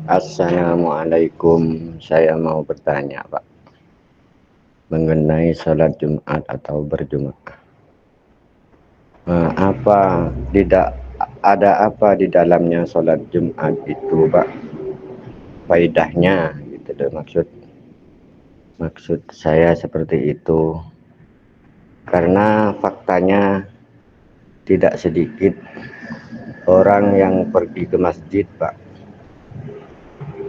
Assalamualaikum, saya mau bertanya Pak, mengenai sholat Jumat atau berjemaah. Apa tidak ada apa di dalamnya sholat Jumat itu Pak? Faedahnya gitu loh, maksud saya seperti itu. Karena faktanya tidak sedikit orang yang pergi ke masjid Pak,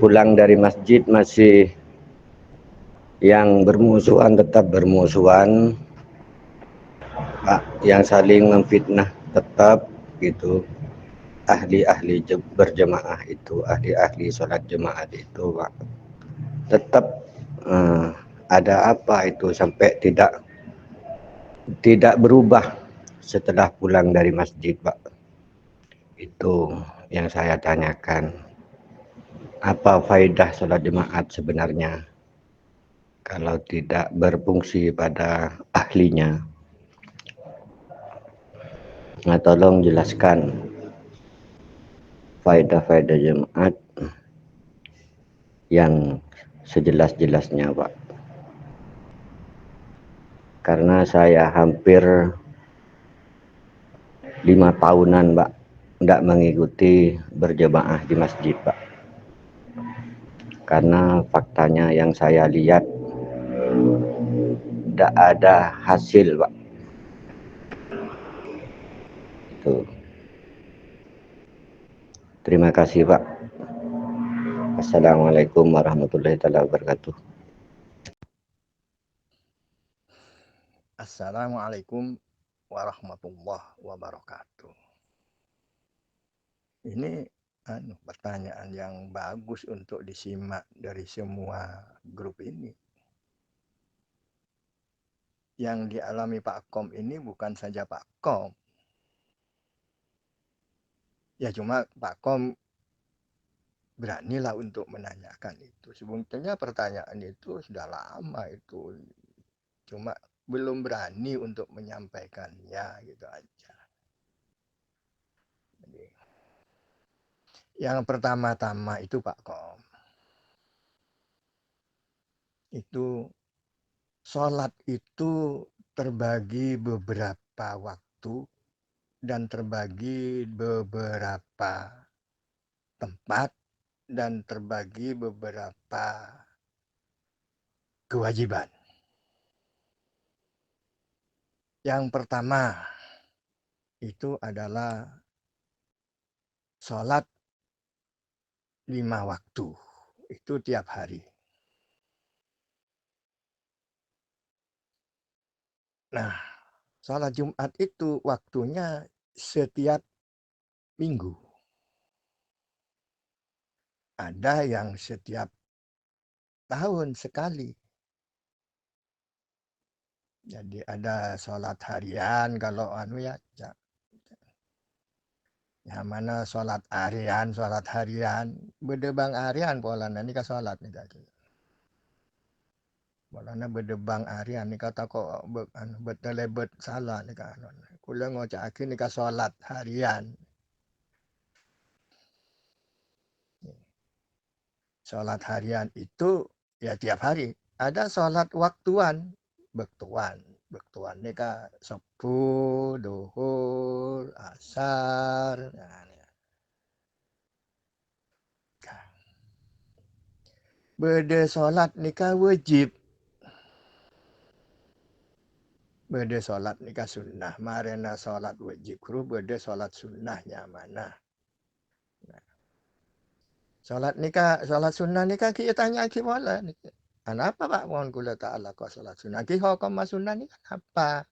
pulang dari masjid masih yang bermusuhan tetap bermusuhan Pak, yang saling memfitnah tetap gitu. Ahli-ahli berjemaah itu, ahli-ahli sholat jemaah itu Pak, tetap ada apa itu sampai tidak berubah setelah pulang dari masjid Pak. Itu yang saya tanyakan, apa faedah sholat jemaat sebenarnya kalau tidak berfungsi pada ahlinya. Nah, tolong jelaskan faedah-faedah jemaat yang sejelas-jelasnya Pak, karena saya hampir 5 tahunan Pak tidak mengikuti berjemaah di masjid Pak, karena faktanya yang saya lihat tidak ada hasil Pak. Itu. Terima kasih Pak. Assalamualaikum warahmatullahi wabarakatuh. Assalamualaikum warahmatullahi wabarakatuh. Ini pertanyaan yang bagus untuk disimak dari semua grup ini. Yang dialami Pak Kom ini bukan saja Pak Kom. Ya cuma Pak Kom beranilah untuk menanyakan itu. Sebetulnya pertanyaan itu sudah lama itu. Cuma belum berani untuk menyampaikannya gitu aja. Jadi, yang pertama-tama itu Pak Kom, itu sholat itu terbagi beberapa waktu dan terbagi beberapa tempat dan terbagi beberapa kewajiban. Yang pertama itu adalah sholat 5 waktu. Itu tiap hari. Nah, sholat Jumat itu waktunya setiap minggu. Ada yang setiap tahun sekali. Jadi ada sholat harian kalau ya. Yang mana sholat harian, bedebang harian polana ini kan sholat nih kaki. Polana bedebang harian nih kata kok betelebet salah nih kan. Kula ngocak ini kan sholat harian. Sholat harian itu ya tiap hari. Ada sholat waktuan, bektuan ini kan subuh, duhur, asar. Nah, beda sholat nikah wajib. Beda sholat nikah sunnah. Marena sholat wajib kru beda sholat sunnahnya mana. Nah, sholat sunnah nikah kita tanya gimana nih. Kenapa Pak mohon kula ta'ala kok sholat sunnah? Ki hukum sunnah ini kan apa?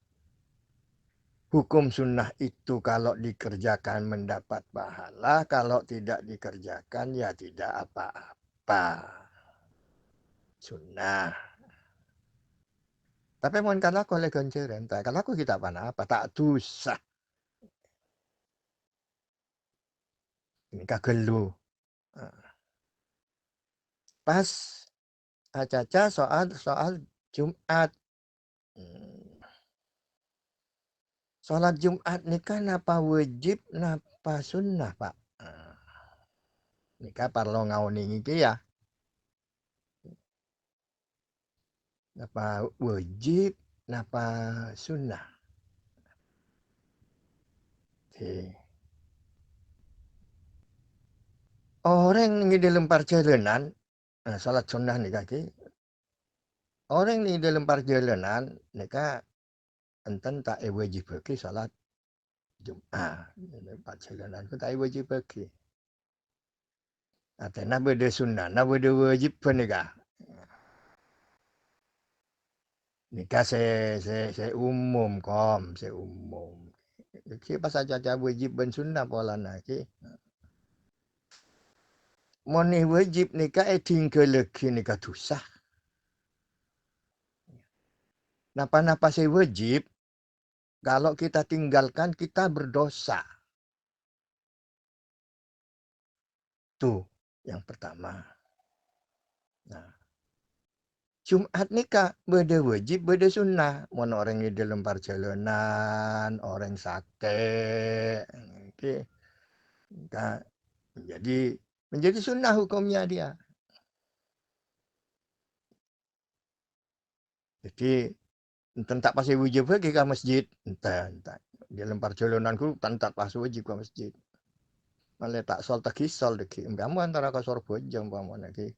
Hukum sunnah itu kalau dikerjakan mendapat pahala, kalau tidak dikerjakan ya tidak apa-apa. Sunnah. Tapi mohon kalau aku oleh gonceren, kalau aku kita apa tak dosa. Ini kagelu. Pas acaca soal Jumat. Sholat Jumat ini kan apa wajib, apa sunnah Pak? nika parlo ngaoni iki ya. Napa wajib, napa sunnah. Oke. Orang ni dalam perjalanan, salat sunnah ni kaki. Orang ni dalam perjalanan, nika enten tak wajib bagi salat Jumat. Dalam perjalanan ku tak wajib bagi. Atena beda sunnah, na beda wajib pun nika. Nika saya umum kom, saya umum. Siapa saja wajib ben sunnah pola naki. Moni wajib nika tinggal lagi nika tusah. Napa-napa saya wajib, kalau kita tinggalkan kita berdosa. Tuh yang pertama. Nah, Jumat nika beda wajib, beda sunnah. Mon orang di dalam perjalanan, orang sakit, okay. Nah, menjadi sunnah hukumnya dia. Jadi tak pasti wajib pergi ke masjid, entah. Dalam perjalananku tak pas wajib ke masjid. Malah tak sol tak kisol deki. Umpama antara kasor bojong umpama lagi.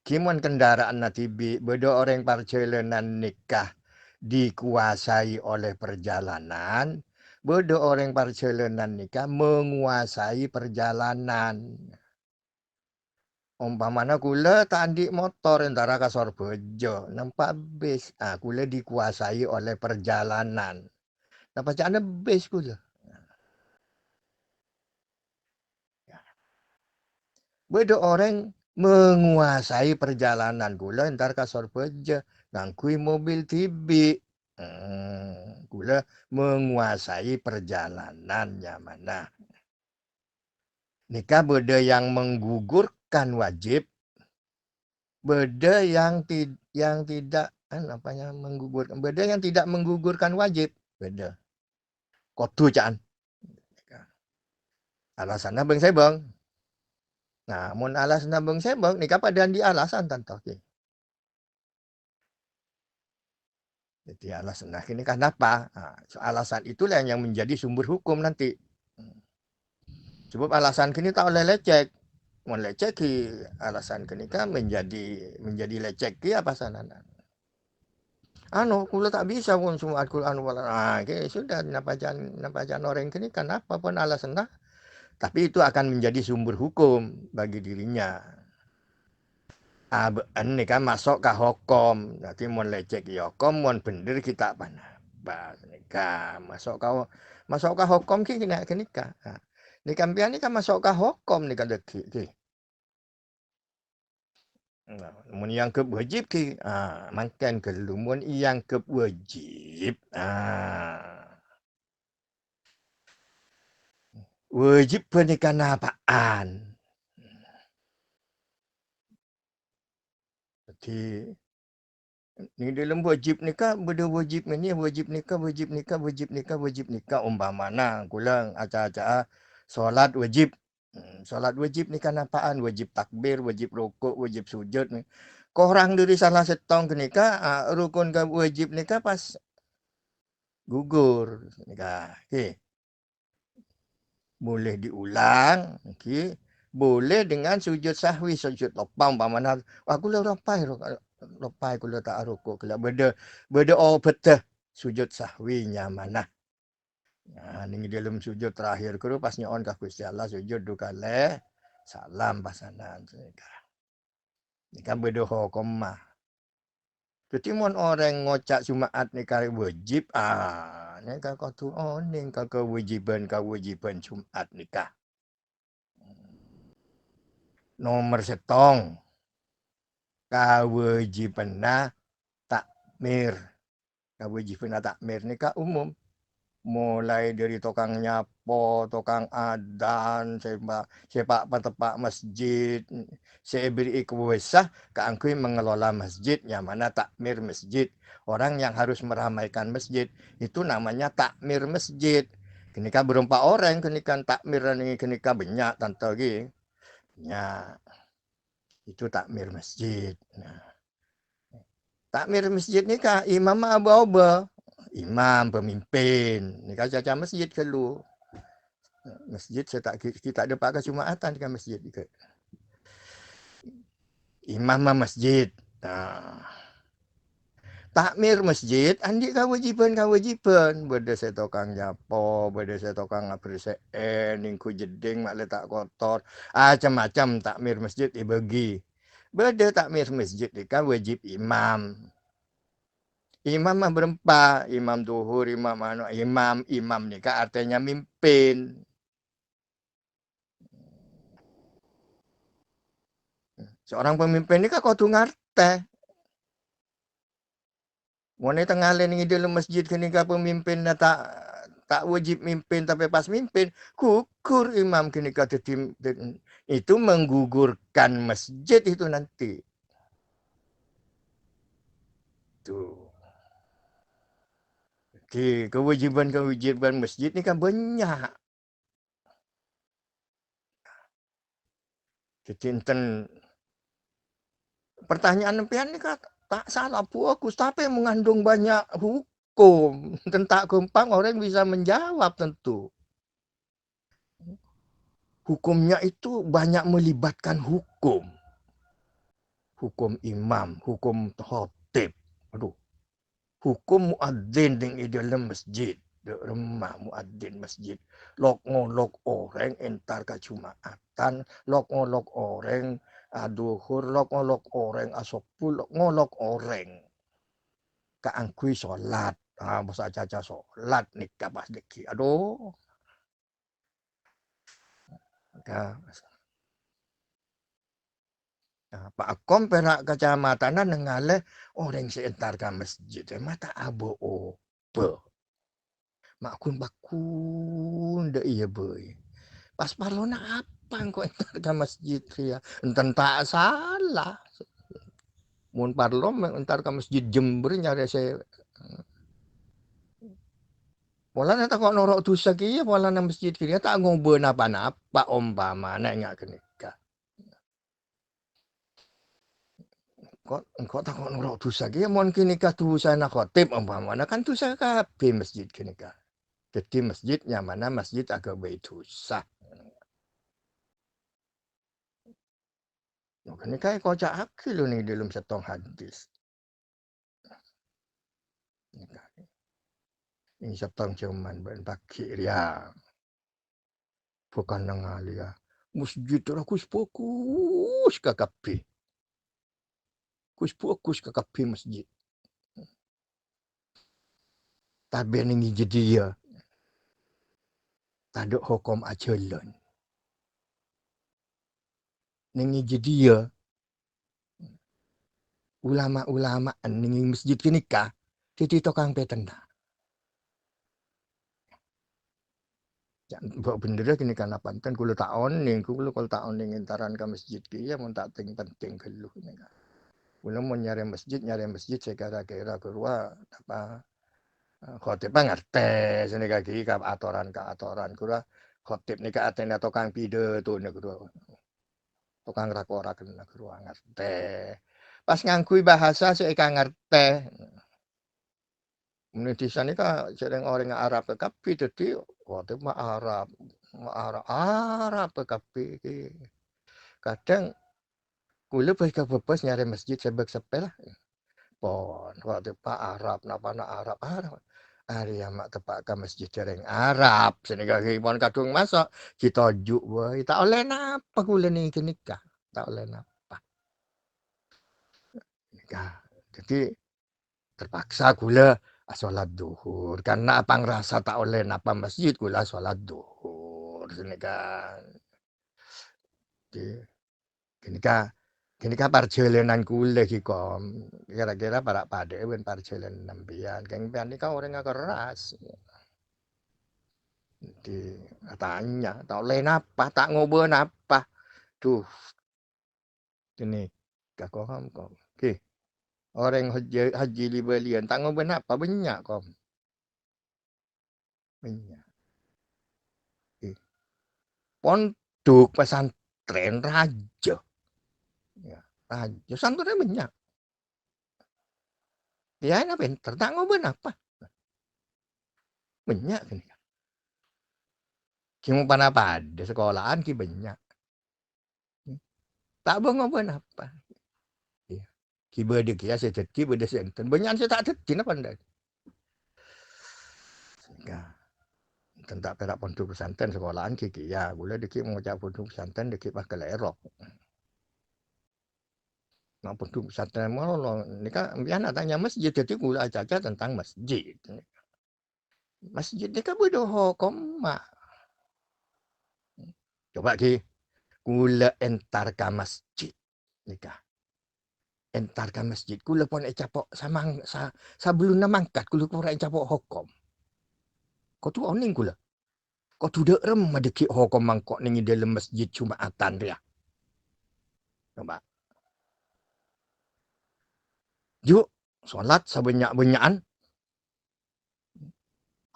Kimun kendaraan natibi, beda orang perjalanan nikah dikuasai oleh perjalanan, beda orang perjalanan nikah menguasai perjalanan. Umpamana kula tak andik motor antara kasor bejo, nampak bis, kula dikuasai oleh perjalanan. Nampak cakna bis kula. Beda orang menguasai perjalanan kula entar kasor bejo, ngangkui mobil tibi. Kula menguasai perjalanannya mana. Nikah beda yang menggugurkan wajib, beda yang tidak menggugurkan, beda yang tidak menggugurkan wajib, beda. Kotu caan. Alasannya bang sebang. Nah, mun alasannya bang sebang, nikah padahal di alasan tanto. Jadi alasan nah ini kenapa? Alasan itulah yang menjadi sumber hukum nanti. Sebab alasan kini tak oleh lecek. Mun lecek ki alasan kini kan menjadi lecek ki apa sana. Kula tak bisa pun semua Al-Quran wala. Sudah napa jangan orang kini kan apapun alasan nah. Tapi itu akan menjadi sumber hukum bagi dirinya. Ini kan masuk ke hukum. Nanti mun lecek ya hukum, mun bener kita panah. Bas nikah masuk ke hukum kini nikah. Nikah pian ni kan masuk ke hukum nikah deki. Mun yang ke wajib ki, makan ke lumun yang ke wajib. Wajib pernikahan apaan? Jadi ni dalam wajib nikah, beda wajib ni wajib nikah umpamana kulang acara-acara solat wajib. Solat wajib ni kan apaan? Wajib takbir, wajib rukuk, wajib sujud. Korang dari salah setong ke nikah, rukun ke wajib nikah pas gugur nikah. Okay. Boleh diulang, okay. Boleh dengan sujud sahwi, sujud lopang umpamana. Aku lopai kula tak rukuk kula beda beteh sujud sahwinya mana. Ni dalam sujud terakhir ku pas nyon ka Gusti Allah sujud du kale salam pasanan ni kan beda hukum mah. Jadi mon orang ngocak Jumat ni kali wajib ni kan kau tu ning ka kewajiban Jumat nikah. Nomor setong kewajiban takmir. Kewajiban takmir nikah umum. Mulai dari tukang nyapo, tukang adan, sepak petepak masjid, saya beri kuasa keangkui mengelola masjid, yang mana takmir masjid. Orang yang harus meramaikan masjid, itu namanya takmir masjid. Kenika berempat orang, kenika takmir ini kenika banyak tante lagi. Ya, itu takmir masjid. Nah, takmir masjid ni kah imam apa-apa. Imam, pemimpin. Ni kah caca masjid kelu. Masjid saya kita ada pakai Jumatan kan masjid ke. Imam masjid. Nah, takmir masjid andi kewajiban beda saya tokang nyapo beda saya tokang ngabersihin ningku jeding mak letak kotor macam-macam takmir masjid dibagi beda takmir masjid kan wajib imam mah berempat imam duhur imam ni kan artinya mimpin seorang pemimpin ni kan kudu ngerti Mone tengah lain ni dalam masjid kini ka pemimpin na tak wajib mimpin tapi pas mimpin gugur imam kini ka itu menggugurkan masjid itu nanti. Tuh. Jadi kewajiban masjid ni kan banyak. Jadi pertanyaan pian ni kan tak salah fokus tapi mengandung banyak hukum. Tentang gampang orang bisa menjawab tentu. Hukumnya itu banyak melibatkan hukum. Hukum imam, hukum khotib. Aduh. Hukum muadzin di dalam masjid. Remah muadzin masjid. Lok ngolok orang entar ke Jumatan. Lok ngolok orang duhur. Lok ngolok orang asopul. Lok ngolok orang. Keangkui sholat. Masa caca sholat nikah pas deki. Aduh. Pak Akom perak kecamatan nengale orang seentar ke masjid. Mata abu opo. Makun bakun de iya boy. Pas parlona apa kok entar ke masjid ya. Enten tak salah. Mun parlom entar ke masjid Jember nyari saya. Pola nata kok norok dosa kia pola na masjid kia tak ngobo napa-napa umpama nek ngak kenika. Kok tak kok norok dosa kia mon kenika dosa na khotib umpama kan dosa kabeh masjid kenika. Jadi masjidnya mana masjid agak dosa. Ini kayak kocak akil nih dalam setong hadis. Ini setong cuman bagi ya. Bukan nengalia. Masjid aku fokus ke kapi. Fokus ke kapi masjid. Tapi ini jadi ya. Taduk hukum ajalan. Ini jadi ya. Ulama-ulama ini masjid kini kah. Jadi tokang petenda. Buat bendera kini kan panten kulo taon ning kulo kalau taon ning entaran ke masjid kia mun tak penting kelu ni kan. Kulo mau nyari masjid saya kira-kira keluar apa khotib ngerti sini kaki ke atoran kulo khotib ni ke atena tokang pide tu ni kulo tokang rakora kena kulo ngerti. Pas ngangkui bahasa saya ngerti. Di sana kan sering orang Arab tapi jadi waktu mah Arab tapi kadang kulo pas ke bebas nyari masjid sebab sepel pon waktu Pak Arab napa Arab hari mak tepak ke masjid sering Arab sini kaki pon kadung masuk kita juk boy tak oleh napa kulo nih nikah tak oleh napa nikah jadi terpaksa gula sholat duhur karena apa ngerasa tak oleh napa masjid gula sholat duhur sini kan kini kan perjalanan gula kikom kira-kira para pade ben perjalanan nampian keng pian ini kan orang keras di tanya tak oleh napa tak ngobrol napa tuh ini gak koham kok oke orang haji libelian tak ngobrol napa banyak kom banyak pondok pesantren raja. Ya, raja santrinya banyak. Dia ini pinter, tak ngobrol apa. Banyak kan. Cuma pada pada sekolahan ki banyak. Tak boleh ngobrol apa. Ya. Ki berde ki saya ki berde senten. Banyak saya tak tertin apa ndak. Ya. Tentang perak pondok pesantren sekolahan ki ya, boleh deki mengucap pondok pesantren deki pakai lerok. Nah, pondok pesantren mau ni kan biar nak tanya masjid jadi gula aja tentang masjid. Masjid ni kan berdoa koma. Coba ki gula entar ke masjid nikah. Entar ke masjid gula pun capok samang sebelum mangkat gula pun capok hukum. Kau tu oning gula. Kau tu dak rem madeki hukum mangkok ning dalam masjid Jumatan dia. Coba. Yuk solat sebanyak-banyakan.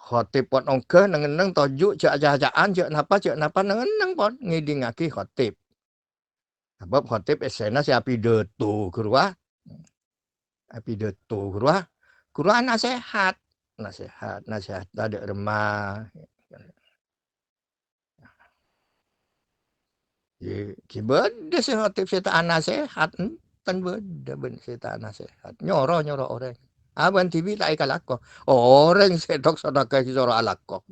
Khotib pun ongke neng tojuk cak ajaan cak napa neng pun ngidingaki khotib. Sebab khotib esena si pidato kurwa. Pidato kurwa nasihat. Nasihat ada remah. Kibada si khotib si tak nasihat. Tan beda ben si tak nasihat. Nyoro orang. Aban TV tak ikalako. Orang sedok sedekah si soro alako.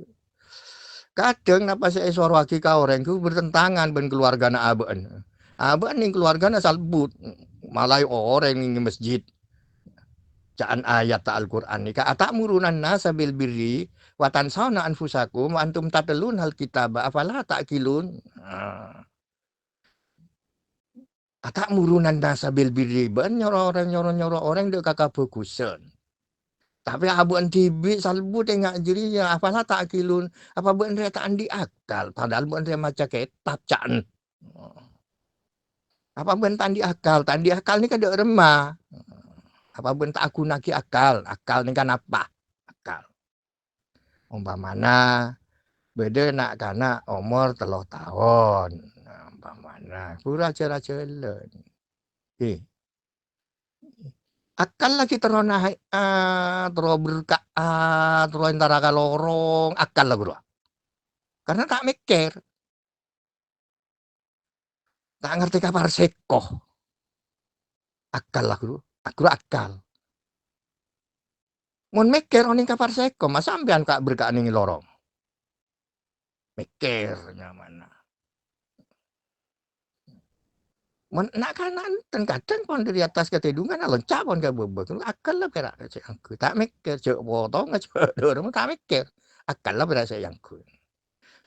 Kadang napa saya suara aki ka orang ku bertentangan ben keluarga na aban. Aban ning keluarga na salbut. Malay orang ning masjid. Caan ayat ta Al-Qur'an ni ka atamurunan nasa bil birri wa tansawna anfusakum wa antum tatlun hal kitaba afala ta'qilun. Atamurunan nasa bil birri ben nyoro orang dek kakak fokusen. Tapi abuan tibi salbu tengak jeri ya apalah tak kilun apa buat dia tak andi akal padahal buat dia macam kitab can. Apa buat tandi akal ni kan dek remah. Apa buat tak aku naki akal ni kan apa? Akal. Umpamana beda nak kana umur 3 tahun. Umpamana pura cara-cara. Akal lagi terona terus berka terus antara kalorong akal lah bro. Karena tak mikir. Tak ngerti kabar sekoh. Akal lah bro. Aku akal. Mun mikir oning kabar sekoh mas sampean kak berka ning lorong. Mikir nyaman. Mun nak kanan kadang pon dari atas ketidungan loncap pon ka bebek. Akal lah berak aku. Tak mikir cek potong aja dorong tak mikir. Akal lah berak sayangku.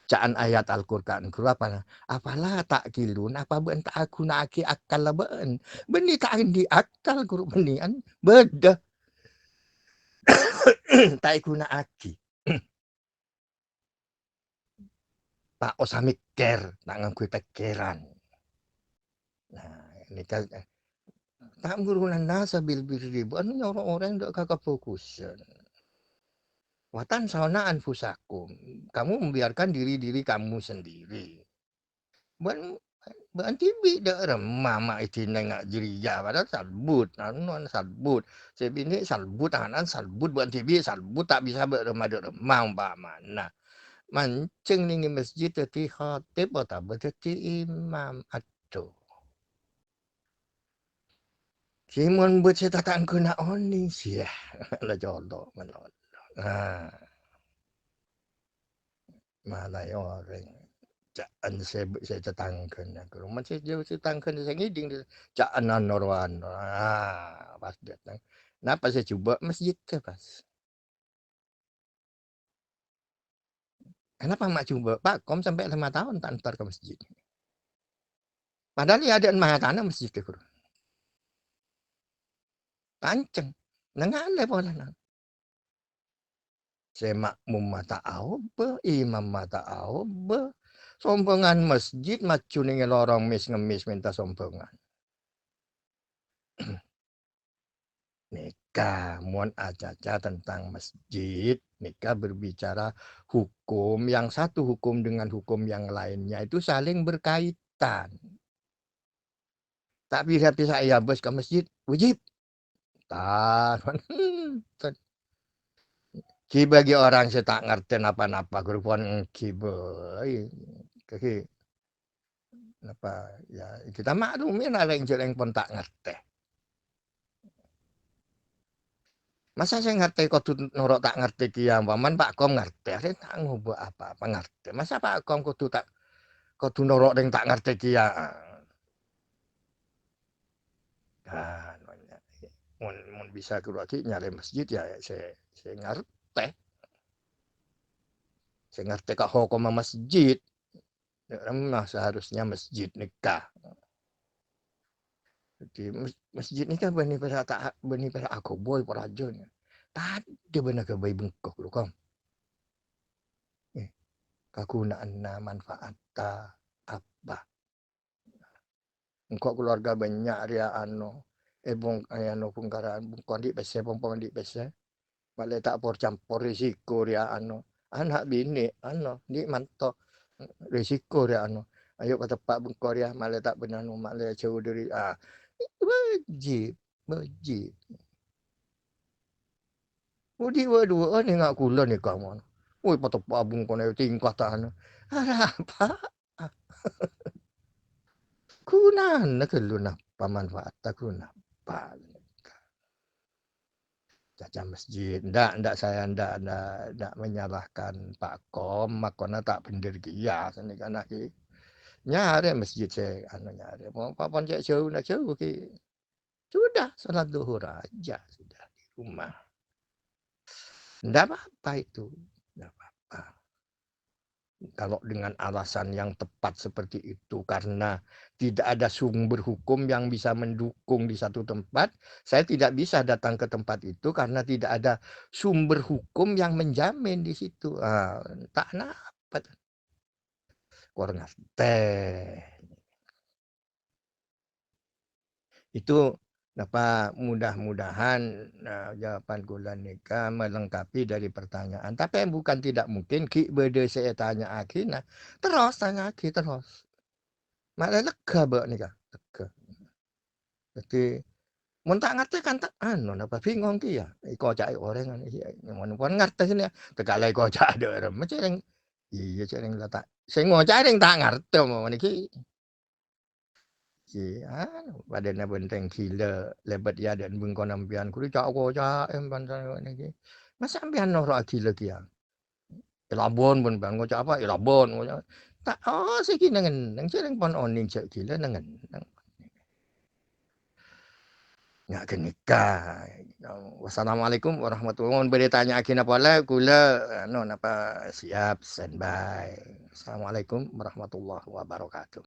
Caan ayat Al-Qur'an apa? Apalah tak kilun apa ben tak aku naki akal lah ben. Beni tak di akal guru benian beda. Tak guna aki. Tak usah mikir, tak nganggu pikiran. Nah, ini kan tak ngurunan nasa bil-bil anu orang-orang ndak kakak fokusan. Watan sauna anfusakum. Kamu membiarkan diri kamu sendiri. Ban tibi dak mama itu nengak jeriya padahal salbut anuan salbut sebini salbut anan salbut ban tibi salbut tak bisa beremah umpamana mancing ning masjid tadi khatib atau tadi imam aduh Simon buat cetakan kena oning sih lah jodoh melol malah orang caan saya tetangkan aku masih jauh tetangkan saya ngiding caan norwan pas datang kenapa saya coba masjid ke pas kenapa mak coba Pak kom sampai 5 tahun tak antar ke masjid padahal ya ada mah tanah masjid ke kanceng nangale pola nang saya makmum mata aube imam mata aube sombongan masjid macu ning lorong ngemis minta sombongan nikah mohon aja tentang masjid nikah berbicara hukum yang satu hukum dengan hukum yang lainnya itu saling berkaitan kegiatan. Tapi hati saya bos ke masjid, wajib. Tak. Ki bagi orang saya tak ngerti napa-napa grupon ki boy. Kaki apa ya kita maklumin ada yang jeleng pun tak ngerti. Masa saya ngerti kok nurut tak ngerti ki ya paman Pak Kom ngerti. Saya tak ngubah apa-apa ngerti. Masa Pak Kom kudu tak kudu nurut yang tak ngerti ki ya. Nah, mun bisa keluar ki nyari masjid ya saya ngerti. Saya ngerti kak hukum masjid. Nah, seharusnya masjid nikah. Jadi masjid nikah bani pada tak bani pada aku boy perajon. Tadi benar ke bayi bengkok lu kom. Kegunaan manfaat apa? Engkau keluarga banyak dia anu. Bong anu pungkaraan bungkon di pese pompong di pese. Balik tak campur risiko dia anu. Anak bini anu di manto risiko dia anu. Ayo ke tempat bengkor ya malah tak benar malah jauh dari wajib. Udi dua ni ngak kula ni kamu. Woi patop abung kono tingkah tahan. Apa? Kunan nak keluna pemanfaat takuna. Pa. Caca masjid. Ndak saya ndak menyalahkan Pak Kom. Makona tak pendergia sini kan ki. Nyari masjid saya anu nyari. Mau papan cek jauh nak jauh ki. Sudah salat zuhur aja sudah di rumah. Ndak apa-apa itu. Ndak apa-apa. Kalau dengan alasan yang tepat seperti itu karena tidak ada sumber hukum yang bisa mendukung di satu tempat, saya tidak bisa datang ke tempat itu karena tidak ada sumber hukum yang menjamin di situ. Tak dapat. Kurang teh. Itu apa mudah-mudahan jawaban kula nika melengkapi dari pertanyaan. Tapi bukan tidak mungkin ki bede saya tanya aki nah terus tanya aki terus. Malah lega mbak nika lega. Jadi mun tak ngerti kan tak anu napa bingung ki ya. Iko cak orang iki mun pun ngerti sini tegale iko cak ada macam iya cereng tak. Sing ngocak tak ngerti mau niki. Badannya benteng gila lebat ya dan bengkon ampian kudu cak ko cak bantan niki. Masa ampian norak gila ki ya. Labon pun bang cak apa Labon. Tak siki nengen nang cereng pon oning cak gila nengen. Nggak kenikah. Wassalamualaikum warahmatullahi wabarakatuh. Beri tanya akin apa lah kula no napa siap standby. Assalamualaikum warahmatullahi wabarakatuh.